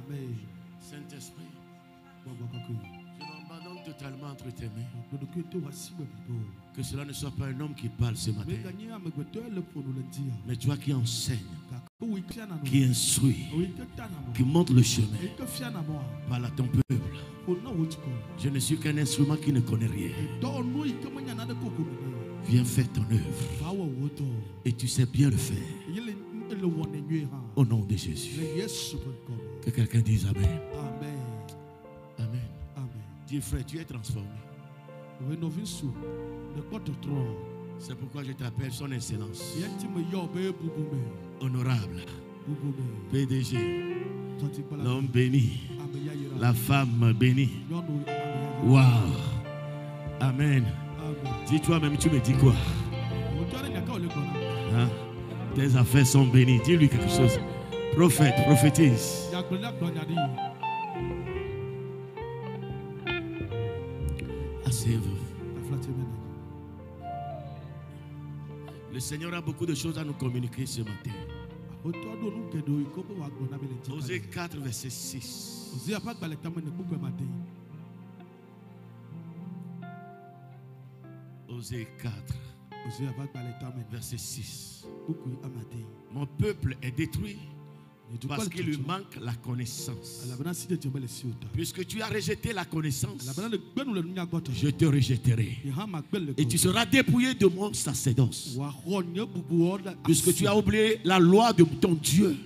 Amen. Saint-Esprit, je m'abandonne totalement entre tes mains. Que cela ne soit pas un homme qui parle ce matin, mais toi qui enseignes, qui instruit, qui montre le chemin. Parle à ton peuple. Je ne suis qu'un instrument qui ne connaît rien. Viens faire ton œuvre. Et tu sais bien le faire. Au nom de Jésus. Que quelqu'un dise Amen. Amen. Amen. Amen. Dis frère, tu es transformé. C'est pourquoi je t'appelle son excellence. Honorable. PDG. L'homme béni. La femme bénie. Waouh. Amen. Dis toi-même, tu me dis quoi? Hein? Tes affaires sont bénies. Dis-lui quelque chose. Prophète, prophétise. Asseyez-vous. Le Seigneur a beaucoup de choses à nous communiquer ce matin. Osée 4, verset 6. Osée 4, verset 6. Mon peuple est détruit parce qu'il lui manque la connaissance. Puisque tu as rejeté la connaissance, je te rejetterai. Et tu seras dépouillé de mon sacerdoce. Puisque tu as oublié la loi de ton Dieu,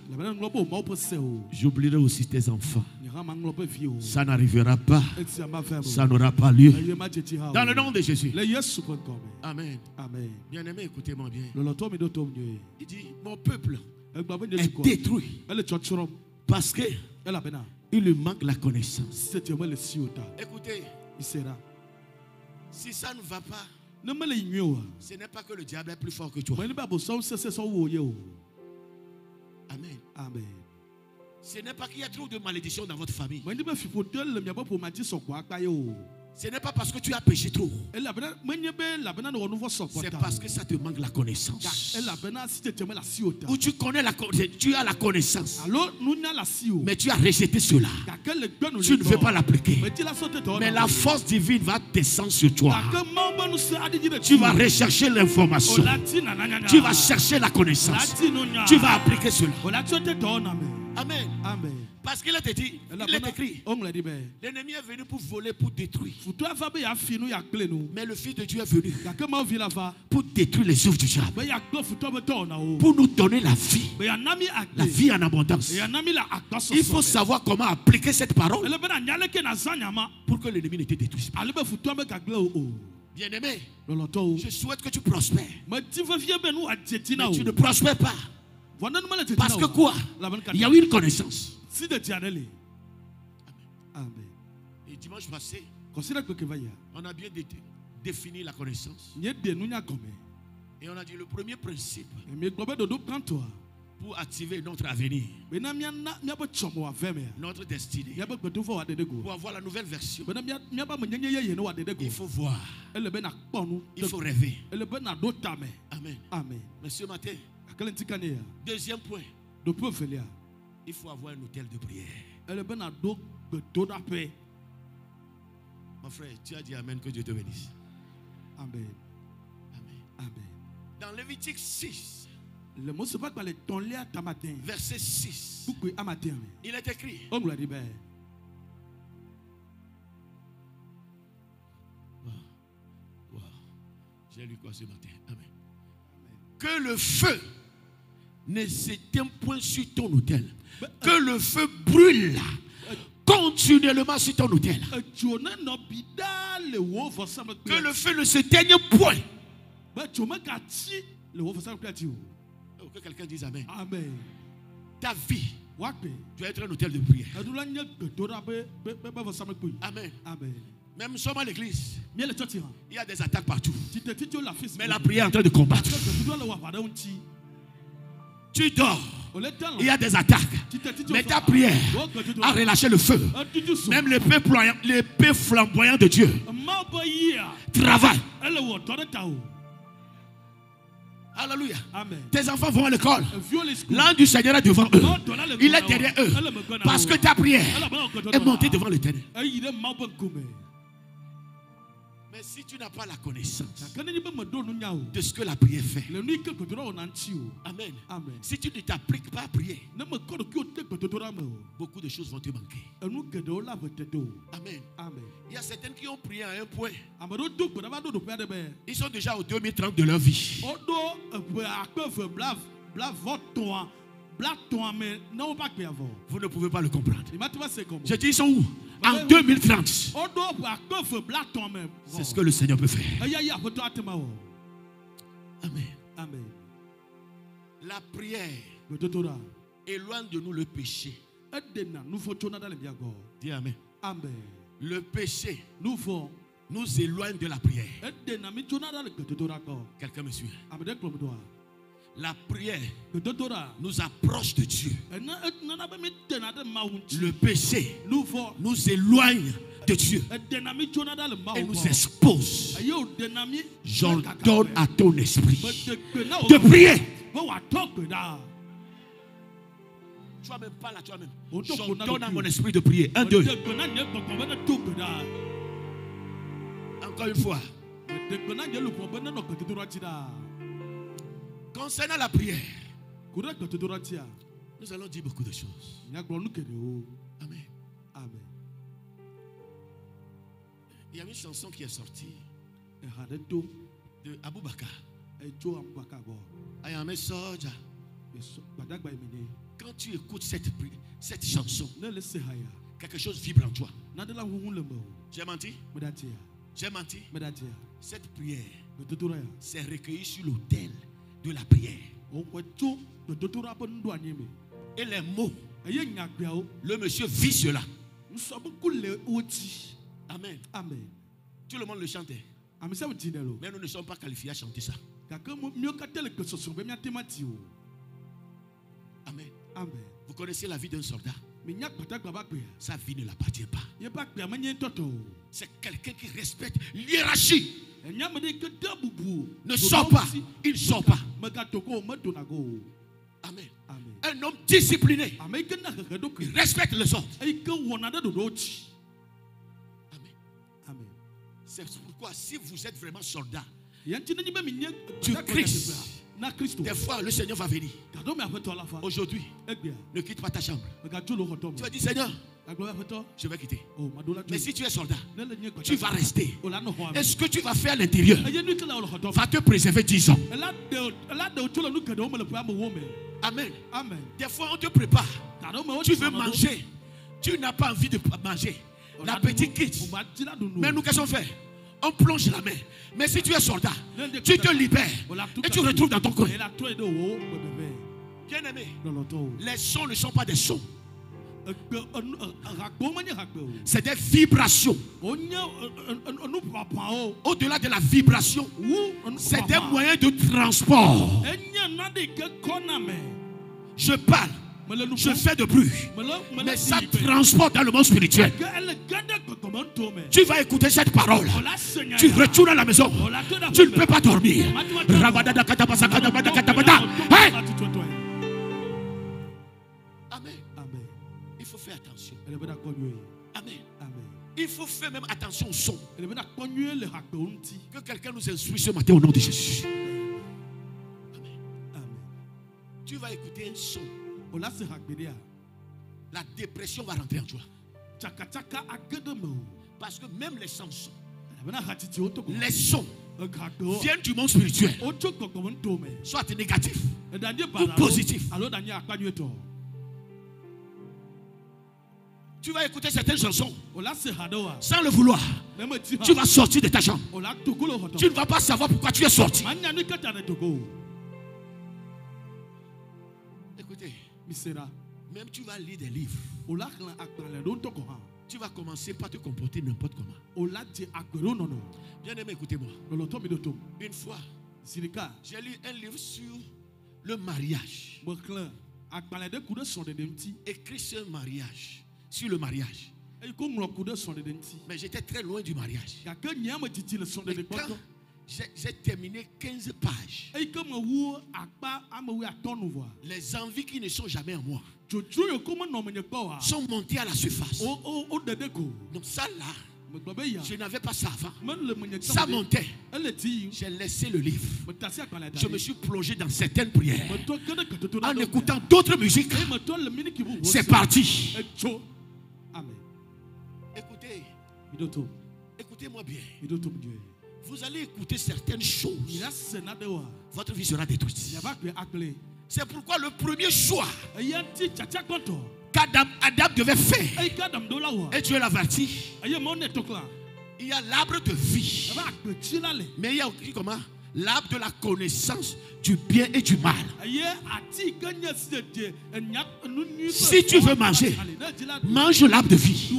j'oublierai aussi tes enfants. Ça n'arrivera pas. Ça n'aura pas lieu. Dans le nom de Jésus. Amen. Bien-aimé, écoutez-moi bien. Il dit, mon peuple est détruit parce que il lui manque la connaissance. Écoutez, si ça ne va pas, ce n'est pas que le diable est plus fort que toi. Amen. Amen. Ce n'est pas qu'il y a trop de malédiction dans votre famille. Ce n'est pas parce que tu as péché trop. C'est parce que ça te manque la connaissance. Ou tu connais tu as la connaissance, mais tu as rejeté cela. Tu ne veux pas l'appliquer. Mais la force divine va descendre sur toi. Tu vas rechercher l'information. Tu vas chercher la connaissance. Tu vas appliquer cela. Amen. Amen. Parce qu'il est dit, il est écrit, l'ennemi est venu pour voler, pour détruire. Mais le Fils de Dieu est venu pour détruire les œuvres du diable, pour nous donner la vie en abondance. Il faut savoir comment appliquer cette parole pour que l'ennemi ne te détruise pas. Bien-aimé, je souhaite que tu prospères. Mais tu ne prospères pas. Parce que quoi? Il y a eu une connaissance. Amen. Et dimanche passé, on a bien défini la connaissance. Et on a dit le premier principe pour activer notre avenir, notre destinée, pour avoir la nouvelle version, il faut voir, il faut rêver. Amen. Amen. Mais ce matin, deuxième point, il faut avoir un hôtel de prière. Mon frère, tu as dit Amen, que Dieu te bénisse. Amen. Amen. Amen. Dans Lévitique 6, verset 6, il est écrit, j'ai lu quoi ce matin? Amen. Que le feu ne s'éteint point sur ton autel. Que le feu brûle continuellement sur ton autel. Que le feu ne s'éteigne point. Que quelqu'un dise Amen. Amen. Ta vie doit être un hôtel de prière. Amen. Amen. Même sommes à l'église, il y a des attaques partout. Mais la Mais prière est en train de combattre. Tu dors, il y a des attaques. Mais ta prière a relâché le feu. Même l'épée flamboyante de Dieu travaille. Alléluia. Amen. Tes enfants vont à l'école. L'ange du Seigneur est devant eux. Il est derrière eux. Parce que ta prière est montée devant l'Éternel. Mais si tu n'as pas la connaissance de ce que la prière fait, amen. Si tu ne t'appliques pas à prier, beaucoup de choses vont te manquer. Amen. Il y a certaines qui ont prié à un point. Ils sont déjà au 2030 de leur vie. Vous ne pouvez pas le comprendre. Je dis, ils sont où? En 2030. C'est ce que le Seigneur peut faire. Amen. La prière éloigne de nous le péché. Dis amen. Le péché nous éloigne de la prière. Quelqu'un me suit? La prière nous approche de Dieu. Le péché nous éloigne de Dieu et nous expose. J'ordonne à ton esprit de prier. Tu vas même pas là, tu vas même. J'ordonne à mon esprit de prier. 1, 2. Encore une fois. Concernant la prière, nous allons dire beaucoup de choses. Amen. Il y a une chanson qui est sortie de Abou Bakar. I am a soldier. Quand tu écoutes cette chanson, quelque chose vibre en toi. J'ai menti? J'ai menti? Cette prière s'est recueillie sur l'autel de la prière. Et les mots, le monsieur vit cela. Amen. Tout le monde le chantait. Mais nous ne sommes pas qualifiés à chanter ça. Amen. Vous connaissez la vie d'un soldat? Sa vie ne l'appartient pas. C'est quelqu'un qui respecte l'hiérarchie. Ne sort pas. Il ne sort pas. Amen. Un homme discipliné. Il respecte les autres. Amen. C'est pourquoi si vous êtes vraiment soldat du Christ, des fois le Seigneur va venir. Aujourd'hui, ne quitte pas ta chambre. Tu vas dire, Seigneur, je vais quitter. Mais si tu es soldat, tu vas rester. Et ce que tu vas faire à l'intérieur va te préserver 10 ans. Amen. Des fois on te prépare. Tu veux manger. Tu n'as pas envie de manger. L'appétit quitte. Mais nous, qu'est-ce qu'on fait? On plonge la main. Mais si tu es soldat, tu te libères et tu retrouves dans ton coin. Bien aimé, les sons ne sont pas des sons. C'est des vibrations. Au-delà de la vibration, c'est des moyens de transport. Je parle. Je fais de bruit, mais ça transporte dans le monde spirituel. Tu vas écouter cette parole. Tu retournes à la maison. Tu ne peux pas dormir. Amen. Il faut faire attention. Amen. Il faut faire même attention au son. Que quelqu'un nous instruise ce matin au nom de Jésus. Amen. Tu vas écouter un son. La dépression va rentrer en toi. Parce que même les chansons, les sons viennent du monde spirituel, soit négatif ou positif. Tu vas écouter certaines chansons sans le vouloir. Tu vas sortir de ta chambre. Tu ne vas pas savoir pourquoi tu es sorti. Écoutez, même tu vas lire des livres. Tu vas commencer par te comporter n'importe comment. Bien aimé, écoutez-moi. Une fois, j'ai lu un livre sur le mariage. Écrit sur le mariage. Sur le mariage. Mais j'étais très loin du mariage. Mais quand J'ai terminé 15 pages. Les envies qui ne sont jamais en moi sont montées à la surface. Donc ça là, je n'avais pas ça avant. Ça montait. J'ai laissé le livre. Je me suis plongé dans certaines prières. En écoutant d'autres musiques. C'est parti. Écoutez. Écoutez-moi bien. Vous allez écouter certaines choses. Votre vie sera détruite. C'est pourquoi le premier choix qu'Adam devait faire, et Dieu l'avertit, il y a l'arbre de vie, mais il y a aussi comment? L'arbre de la connaissance du bien et du mal. Si tu veux manger, mange l'arbre de vie.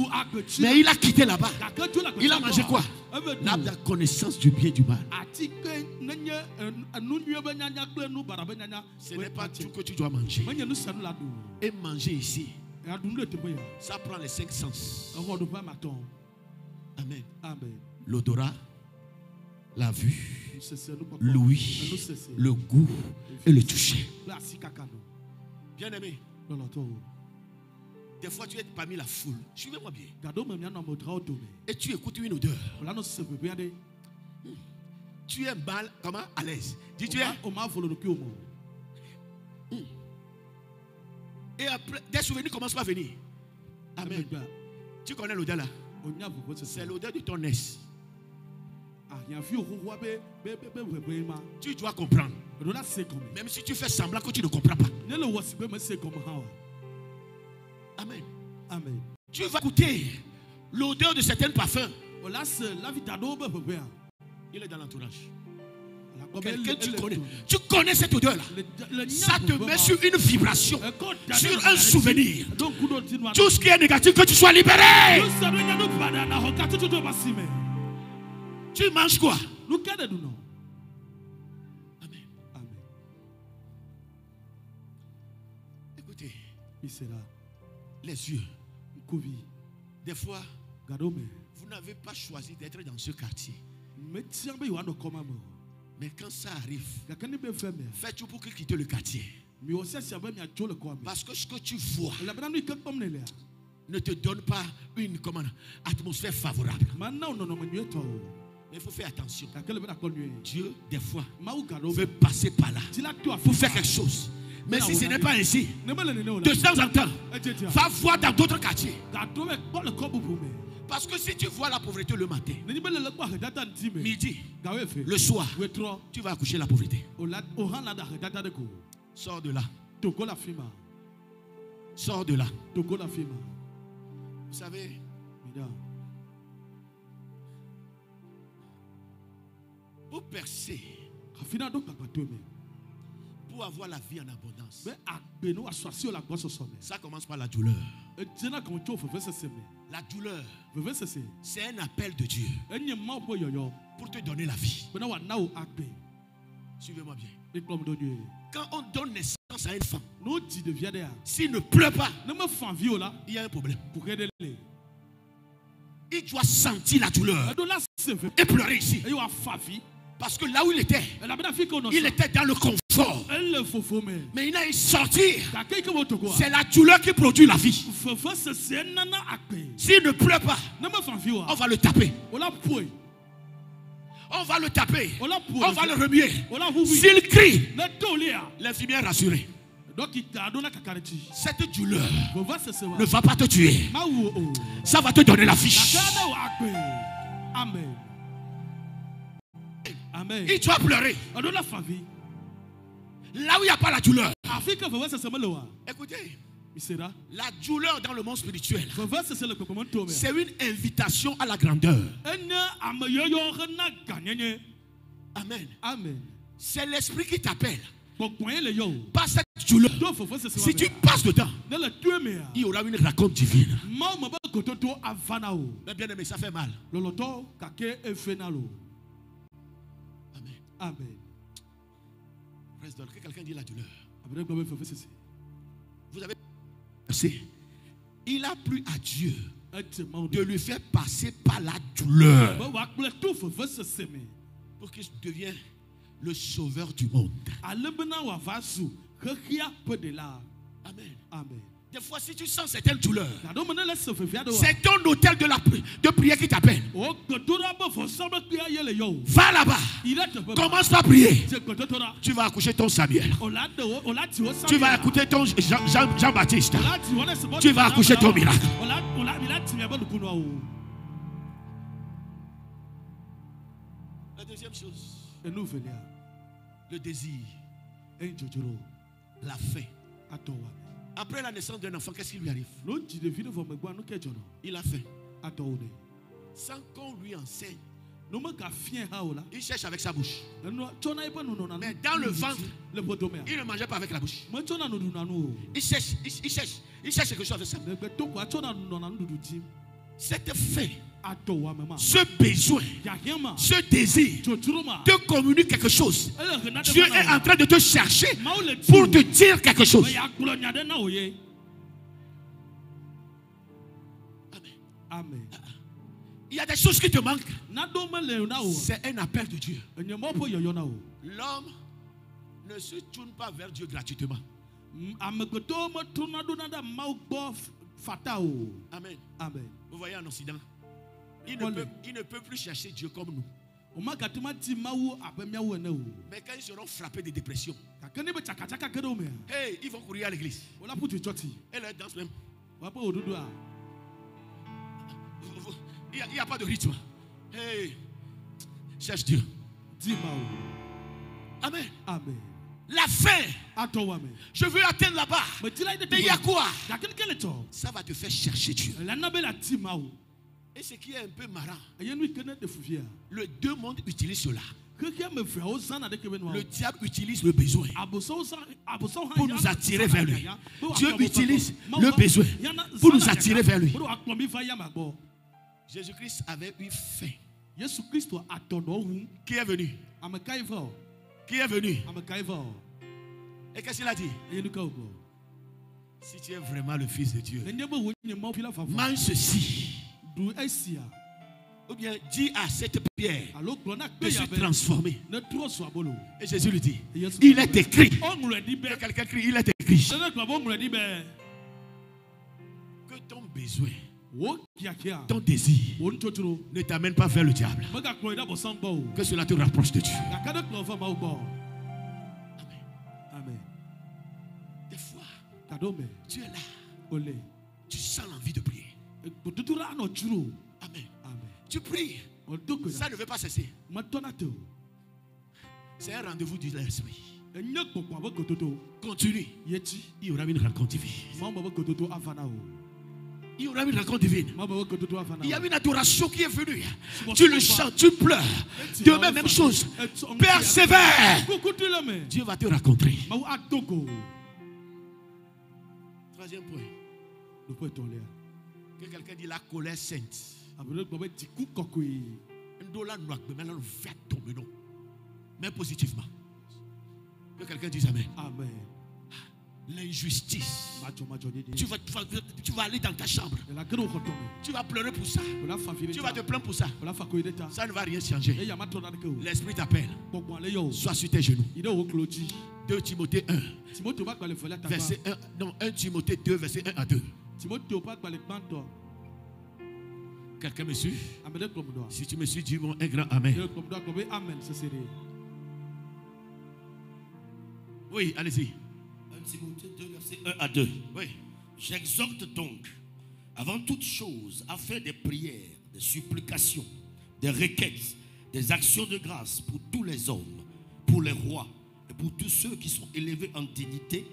Mais il a quitté là-bas. Il a mangé quoi? L'arbre de la connaissance du bien et du mal. Ce n'est pas tout que tu dois manger. Et manger ici, ça prend les 5 sens. Amen. L'odorat, la vue, l'ouïe, le goût et le toucher. Bien aimé, des fois tu es parmi la foule. Suivez-moi bien. Et tu écoutes une odeur. Tu es mal, comment? À l'aise. Dis tu es. Et après, des souvenirs commencent à venir. Amen. Tu connais l'odeur là? C'est l'odeur de ton nez. Tu dois comprendre. Même si tu fais semblant que tu ne comprends pas. Amen. Tu vas écouter l'odeur de certains parfums. Il est dans l'entourage. Quelqu'un tu connais. Tu connais cette odeur-là. Ça te met sur une vibration, sur un souvenir. Tout ce qui est négatif, que tu sois libéré. Tu manges quoi? Amen. Écoutez, les yeux. Des fois, vous n'avez pas choisi d'être dans ce quartier. Mais quand ça arrive, fais tout pour quitter le quartier. Parce que ce que tu vois ne te donne pas une atmosphère favorable. Mais il faut faire attention. Dieu, des fois, veut passer par là pour faire quelque chose. Mais si ce n'est pas ainsi, de temps en temps, va voir dans d'autres quartiers. Parce que si tu vois la pauvreté le matin, midi, le soir, tu vas accoucher la pauvreté. Sors de là. Sors de là. Vous savez, pour percer, pour avoir la vie en abondance, ça commence par la douleur. La douleur, c'est un appel de Dieu pour te donner la vie. Suivez-moi bien. Quand on donne naissance à une femme, s'il ne pleut pas, il y a un problème. Il doit sentir la douleur et pleurer ici. Parce que là où il était dans le confort. Mais il a eu sortir. C'est la douleur qui produit la vie. S'il ne pleut pas, on va le taper. On va le taper. On va le remuer. S'il crie, l'infirmière est rassurée. Cette douleur ne va pas te tuer. Ça va te donner la vie. Amen. Il doit pleurer. Là où il n'y a pas la douleur. Écoutez, la douleur dans le monde spirituel, c'est une invitation à la grandeur. Amen. C'est l'esprit qui t'appelle. Pas cette douleur. Si tu passes dedans, il y aura une raconte divine. Mais bien aimé, ça fait mal. Amen. Que quelqu'un dit la douleur. Vous avez passé. Il a plu à Dieu de lui faire passer par la douleur pour qu'il devienne le sauveur du monde. Amen. Amen. Des fois, si tu sens certaines douleurs, c'est ton hôtel de prière qui t'appelle. Va là-bas. Commence par prier. Tu vas accoucher ton Samuel. Tu vas écouter ton Jean-Baptiste. Tu vas accoucher ton miracle. La deuxième chose, le désir, la faim. Après la naissance d'un enfant, qu'est-ce qui lui arrive? Il a faim. Sans qu'on lui enseigne, il cherche avec sa bouche. Mais dans le ventre, il ne mangeait pas avec la bouche. Il cherche quelque chose avec ça. Cette faim, ce besoin, ce désir te communique quelque chose. Dieu est en train de te chercher pour te dire quelque chose. Amen. Il y a des choses qui te manquent. C'est un appel de Dieu. L'homme ne se tourne pas vers Dieu gratuitement. Amen. Amen. Vous voyez en Occident, il ne peut plus chercher Dieu comme nous. Mais quand ils seront frappés de dépression, hey, ils vont courir à l'église. Et leur danse même. Il n'y a pas de rythme. Hey, cherche Dieu. Amen. Amen. La faim. Je veux atteindre là-bas. Mais il y a quoi? Ça va te faire chercher Dieu. Et ce qui est un peu marrant, le deux mondes utilisent cela. Le diable utilise le besoin pour nous attirer vers lui. Dieu utilise le besoin pour nous attirer vers lui. Jésus-Christ avait eu faim. Qui est venu? Qui est venu? Et qu'est-ce qu'il a dit? Si tu es vraiment le Fils de Dieu, mange ceci. Ou bien dis à cette pierre de se transformer. Et Jésus lui dit, il est écrit. Quelqu'un crie, il est écrit. Que ton besoin, ton désir ne t'amène pas vers le diable. Que cela te rapproche de Dieu. Amen. Des fois, tu es là. Tu sens l'envie de prier. Amen. Tu pries. Ça ne veut pas cesser. C'est un rendez-vous de l'esprit. Continue. Il y aura une rencontre divine. Il y aura une rencontre divine. Il y a une adoration qui est venue. Tu le chantes, tu pleures. Demain, même chose. Persévère. Dieu va te rencontrer. Troisième point. Que quelqu'un dit la colère sainte. Mais positivement. Que quelqu'un dise Amen. Amen. L'injustice. Tu vas aller dans ta chambre. Tu vas pleurer pour ça. Tu vas te plaindre pour ça. Ça ne va rien changer. L'esprit t'appelle. Sois sur tes genoux. 2 Timothée 1. Verset 1. Non, 1 Timothée 2, verset 1 à 2. Quelqu'un me suit? Si tu me suis, dis-moi un grand Amen. Oui, allez-y. 1 Timothée 2, verset 1 à 2. Oui. J'exhorte donc, avant toute chose, à faire des prières, des supplications, des requêtes, des actions de grâce pour tous les hommes, pour les rois et pour tous ceux qui sont élevés en dignité,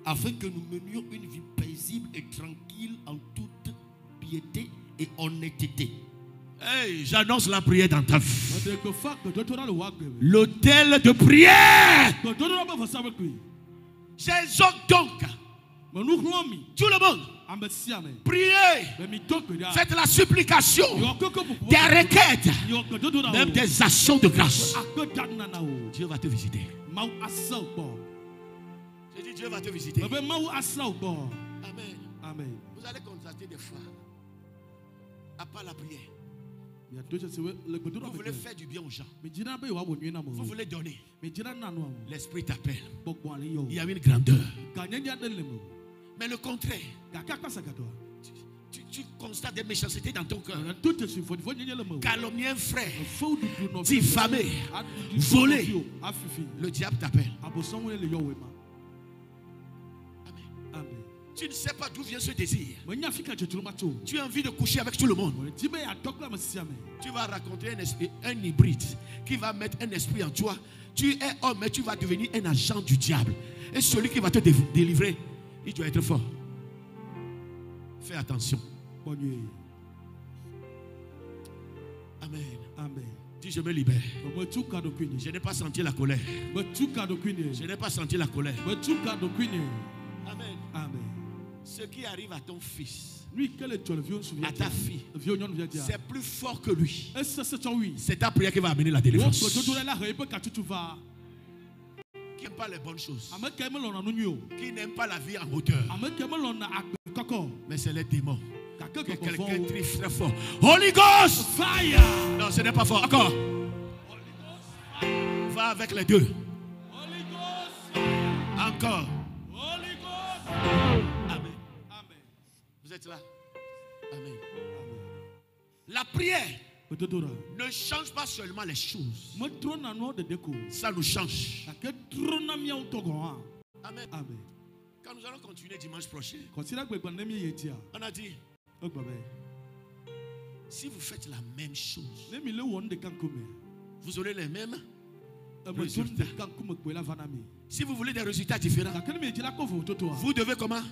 afin que nous menions une vie paisible et tranquille en toute piété et honnêteté. Hey, j'annonce la prière dans ta vie. L'autel de prière. J'exhorte donc tout le monde. Priez. Faites la supplication. Des requêtes. Même des actions de grâce. Dieu va te visiter. J'ai dit Dieu va te visiter. Amen. Amen. Vous allez constater des fois, à part la prière, Vous voulez faire du bien aux gens. Vous voulez donner. L'esprit t'appelle. Il y a une grandeur. Mais le contraire. Tu constates des méchancetés dans ton cœur. Calomnier un frère, diffamer, voler. Le diable t'appelle. Amen. Tu ne sais pas d'où vient ce désir. Tu as envie de coucher avec tout le monde. Tu vas raconter un hybride qui va mettre un esprit en toi. Tu es homme, mais tu vas devenir un agent du diable. Et celui qui va te délivrer, il doit être fort. Fais attention. Amen. Amen. Dis, je me libère. Je n'ai pas senti la colère. Je n'ai pas senti la colère. Amen. Amen. Ce qui arrive à ton fils, à ta fille, c'est plus fort que lui. C'est ta prière qui va amener la délivrance. Qui n'aime pas les bonnes choses, qui n'aime pas la vie en hauteur, mais c'est les démons. Que quelqu'un crie très fort: Holy Ghost! Fire! Non, ce n'est pas fort. Encore. Va avec les deux. Holy Ghost! Encore. Holy Ghost! Amen. Amen. Vous êtes là? Amen. La prière ne change pas seulement les choses. Ça nous change. Amen. Amen. Quand nous allons continuer dimanche prochain, on a dit, si vous faites la même chose, vous aurez les mêmes résultats. Si vous voulez des résultats différents, vous devez comment?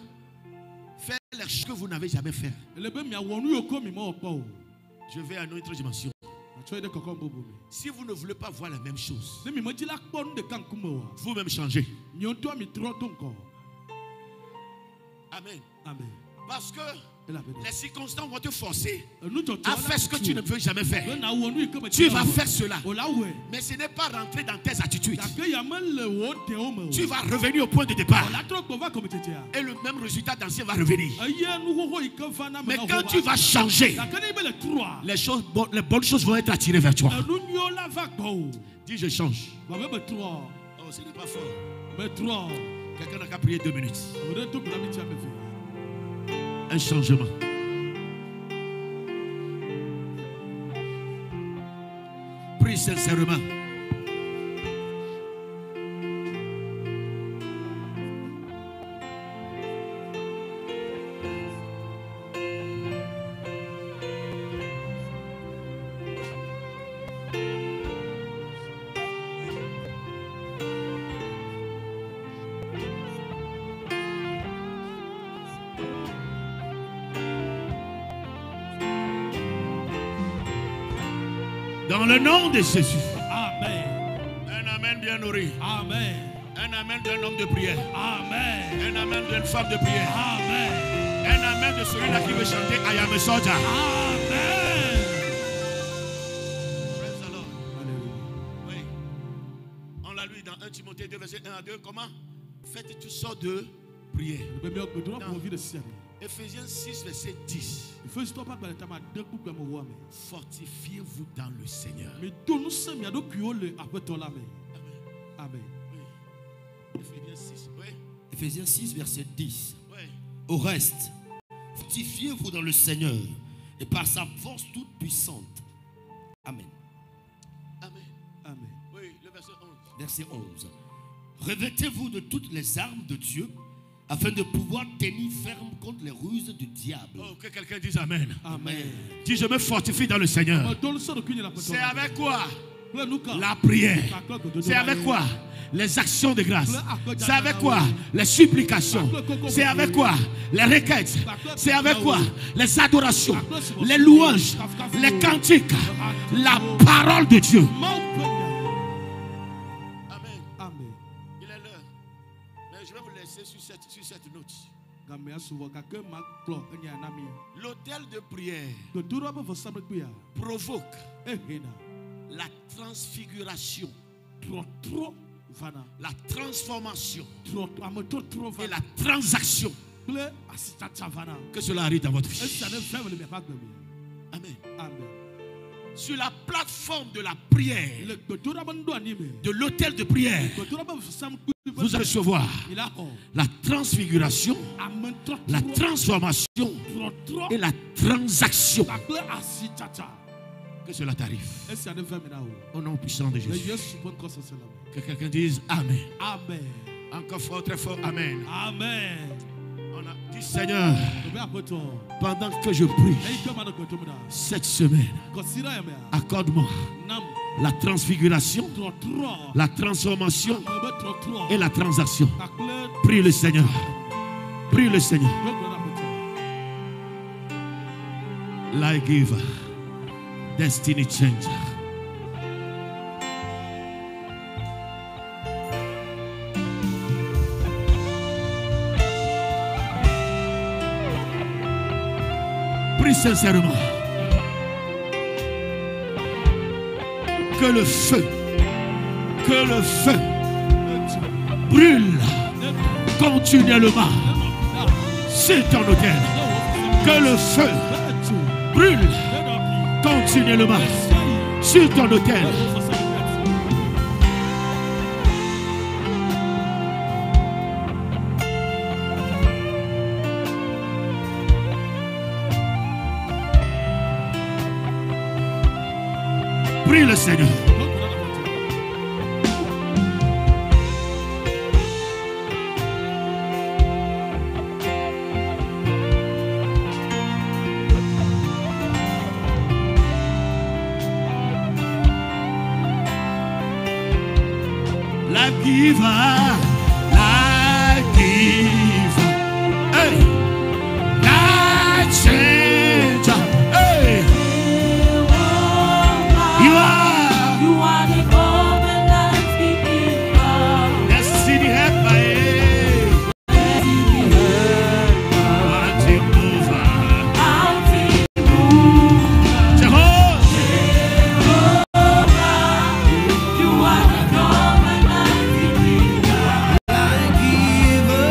Faire les choses que vous n'avez jamais fait. Je vais à une autre dimension. Si vous ne voulez pas voir la même chose, vous-même changez. Amen. Amen. Parce que les circonstances vont te forcer à faire ce que tu ne veux jamais faire. Tu vas faire cela. Mais ce n'est pas rentrer dans tes attitudes. Tu vas revenir au point de départ. Et le même résultat d'ancien va revenir. Mais quand tu vas changer, les bonnes choses vont être attirées vers toi. Dis, je change. Oh, ce n'est pas fort. Quelqu'un n'a qu'à prier 2 minutes. Un changement. Prie sincèrement. Dans le nom de Jésus. Amen. Un amen bien nourri. Amen. Un amen d'un homme de prière. Amen. Un amen d'une femme de prière. Amen. Un amen de celui-là qui veut chanter I am a soldier. Amen. Praise the Lord. Oui. On l'a lu dans 1 Timothée 2, verset 1 à 2. Comment? Faites toutes sortes de prières. Ephésiens 6, verset 10. Fortifiez-vous dans le Seigneur. Amen. Oui. Ephésiens 6. Oui. Ephésiens 6, verset 10. Oui. Au reste, fortifiez-vous dans le Seigneur et par sa force toute puissante. Amen. Amen. Amen. Oui, le verset 11. Verset 11. Revêtez-vous de toutes les armes de Dieu, afin de pouvoir tenir ferme contre les ruses du diable. Oh, que quelqu'un dise Amen. Amen. Dis, je me fortifie dans le Seigneur. C'est avec quoi? La prière. C'est avec quoi? Les actions de grâce. C'est avec quoi? Les supplications. C'est avec quoi? Les requêtes. C'est avec quoi? Les adorations, les louanges, les cantiques, la parole de Dieu. Sur cette note. L'autel de prière provoque la transfiguration, la transformation et la transaction. Que cela arrive dans votre vie. Amen. Amen. sur la plateforme de la prière, de l'autel de prière, vous allez recevoir la transfiguration, la transformation et la transaction. Que cela t'arrive. Au nom puissant de Jésus. Que quelqu'un dise Amen. Amen. Encore fort, très fort. Amen. Amen. On a dit Seigneur, pendant que je prie cette semaine, accorde-moi la transfiguration, la transformation et la transaction. Prie le Seigneur. Prie le Seigneur. Life giver, destiny changer. Prie sincèrement que le feu brûle continuellement sur ton autel. Que le feu brûle continuellement sur ton autel. Prie le Seigneur. Life giver, life giver, hey, life changer, hey. You are the covenant keeping God. Destiny helper, mountain mover, Jehovah, you are the covenant keeping God. Life giver,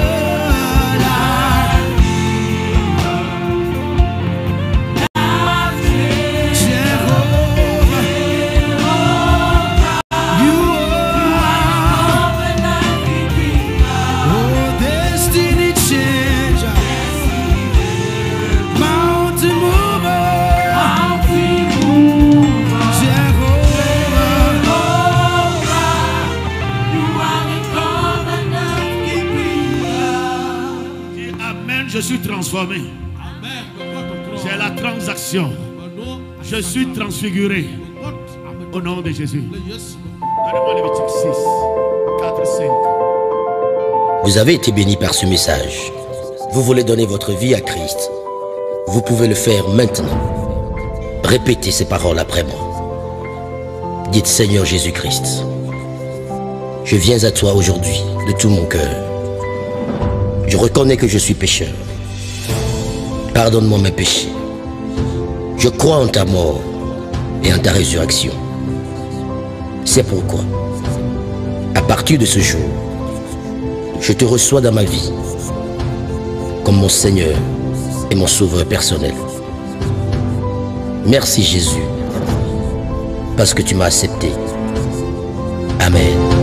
je suis transformé. C'est la transaction. Je suis transfiguré. Au nom de Jésus. Donnez-moi Lévitique 6, 4, 5. Vous avez été béni par ce message. Vous voulez donner votre vie à Christ. Vous pouvez le faire maintenant. Répétez ces paroles après moi. Dites Seigneur Jésus-Christ, je viens à toi aujourd'hui de tout mon cœur. Je reconnais que je suis pécheur. Pardonne-moi mes péchés. Je crois en ta mort et en ta résurrection. C'est pourquoi, à partir de ce jour, je te reçois dans ma vie comme mon Seigneur et mon Sauveur personnel. Merci Jésus, parce que tu m'as accepté. Amen.